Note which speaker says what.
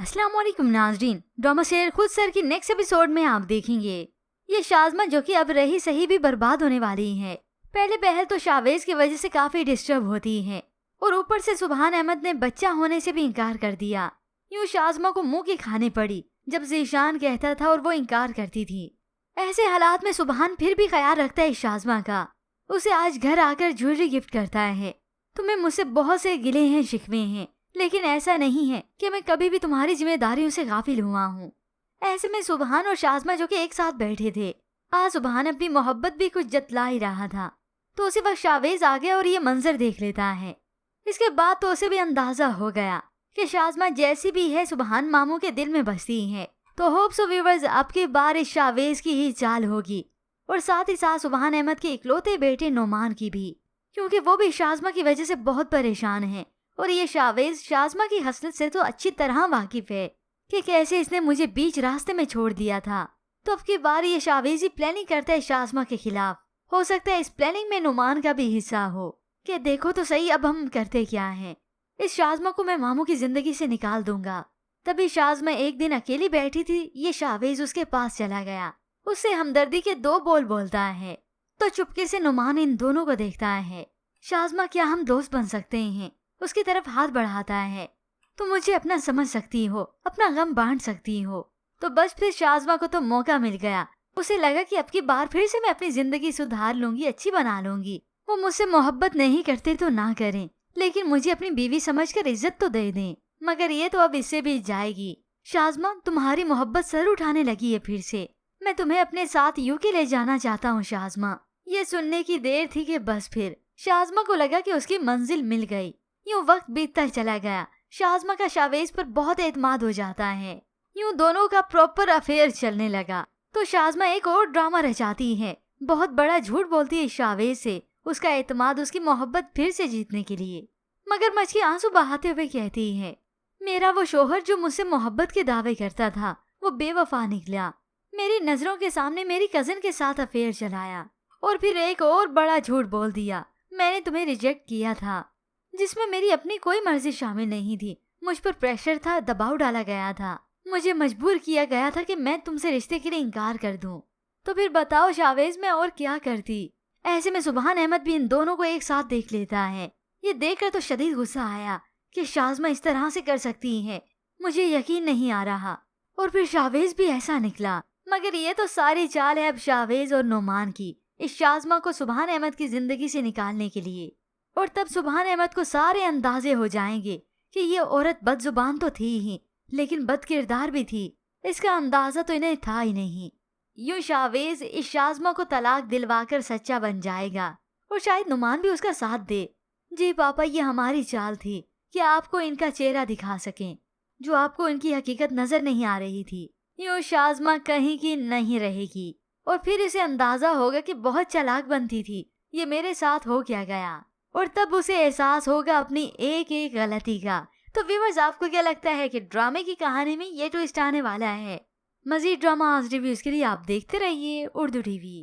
Speaker 1: अस्सलाम वालेकुम नाजरीन, ड्रामा शेयर खुद सर की नेक्स्ट एपिसोड में आप देखेंगे ये शाज़मा जो कि अब रही सही भी बर्बाद होने वाली है। पहले पहल तो शावेज की वजह से काफी डिस्टर्ब होती है और ऊपर से सुबहान अहमद ने बच्चा होने से भी इनकार कर दिया। यूँ शाज़मा को मुंह की खानी पड़ी जब ज़ीशान कहता था और वो इनकार करती थी। ऐसे हालात में सुबहान फिर भी ख्याल रखता है शाज़मा का। उसे आज घर आकर ज्वेलरी गिफ्ट करता है। तुम्हें मुझसे बहुत से गिले हैं, शिकवे हैं, लेकिन ऐसा नहीं है कि मैं कभी भी तुम्हारी जिम्मेदारियों से गाफिल हुआ हूँ। ऐसे में सुबहान और शाज़मा जो कि एक साथ बैठे थे, आज सुबहान अपनी मोहब्बत भी कुछ जतला ही रहा था, तो उसी वक्त शावेज आ गया और ये मंजर देख लेता है। इसके बाद तो उसे भी अंदाजा हो गया कि शाज़मा जैसी भी है सुबहान मामू के दिल में बसती है। तो होप सो व्यूअर्स, अब की बार इस शावेज की ही चाल होगी और साथ ही साथ सुबहान अहमद के इकलौते बेटे नोमान की भी, क्योंकि वो भी शाज़मा की वजह से बहुत परेशान है। और ये शावेज शाज़मा की हसरत से तो अच्छी तरह वाकिफ है कि कैसे इसने मुझे बीच रास्ते में छोड़ दिया था। तो अब की बार ये शावेज ही प्लानिंग करता है शाज़मा के खिलाफ। हो सकता है इस प्लानिंग में नुमान का भी हिस्सा हो कि देखो तो सही अब हम करते क्या हैं, इस शाज़मा को मैं मामू की जिंदगी से निकाल दूंगा। तभी शाज़मा एक दिन अकेली बैठी थी, ये शावेज उसके पास चला गया, उससे हमदर्दी के 2 बोल बोलता है। तो चुपके से नुमान इन दोनों को देखता है। शाज़मा, क्या हम दोस्त बन सकते हैं? उसकी तरफ हाथ बढ़ाता है। तुम मुझे अपना समझ सकती हो, अपना गम बांट सकती हो। तो बस फिर शाज़मा को तो मौका मिल गया। उसे लगा कि अब की बार फिर से मैं अपनी जिंदगी सुधार लूंगी, अच्छी बना लूंगी। वो मुझसे मोहब्बत नहीं करते तो ना करें, लेकिन मुझे अपनी बीवी समझकर इज्जत तो दे दें। मगर ये तो अब इससे भी जाएगी। शाज़मा, तुम्हारी मोहब्बत सर उठाने लगी है फिर से। मैं तुम्हें अपने साथ यूके ले जाना चाहता हूँ शाज़मा। ये सुनने की देर थी कि बस फिर शाज़मा को लगा कि उसकी मंजिल मिल गई। यूँ वक्त बीतता चला गया। शाज़मा का शावेज पर बहुत एतमाद हो जाता है। यूँ दोनों का प्रॉपर अफेयर चलने लगा। तो शाज़मा एक और ड्रामा रचाती है, बहुत बड़ा झूठ बोलती है शावेज से, उसका एतमाद, उसकी मोहब्बत फिर से जीतने के लिए। मगरमच्छ की आंसू बहाते हुए कहती है, मेरा वो शोहर जो मुझसे मोहब्बत के दावे करता था वो बेवफा निकला। मेरी नजरों के सामने मेरी कजिन के साथ अफेयर चलाया और फिर एक और बड़ा झूठ बोल दिया, मैंने तुम्हें रिजेक्ट किया था, जिसमें मेरी अपनी कोई मर्जी शामिल नहीं थी। मुझ पर प्रेशर था, दबाव डाला गया था, मुझे मजबूर किया गया था कि मैं तुमसे रिश्ते के लिए इनकार कर दूं। तो फिर बताओ शावेज, मैं और क्या करती। ऐसे में सुबहान अहमद भी इन दोनों को एक साथ देख लेता है। ये देखकर तो शदीद गुस्सा आया कि शाज़मा इस तरह से कर सकती है, मुझे यकीन नहीं आ रहा। और फिर शावेज भी ऐसा निकला। मगर ये तो सारी चाल है अब शावेज और नोमान की, इस शाज़मा को सुबहान अहमद की जिंदगी से निकालने के लिए। और तब सुबहान अहमद को सारे अंदाजे हो जाएंगे कि ये औरत बदजुबान तो थी ही, लेकिन बदकिरदार भी थी। इसका अंदाजा तो इन्हें था ही नहीं। यूं शावेज इस शाज़मा को तलाक दिलवाकर सच्चा बन जाएगा और शायद नुमान भी उसका साथ दे। जी पापा, ये हमारी चाल थी कि आपको इनका चेहरा दिखा सकें, जो आपको इनकी हकीकत नजर नहीं आ रही थी। यूं शाज़मा कहीं की नहीं रहेगी और फिर इसे अंदाजा होगा कि बहुत चालाक बनती थी, ये मेरे साथ हो क्या गया। और तब उसे एहसास होगा अपनी एक एक गलती का। तो व्यूअर्स, आपको क्या लगता है कि ड्रामे की कहानी में ये ट्विस्ट आने वाला है? मजीद ड्रामा रिव्यूज के लिए आप देखते रहिए उर्दू टीवी।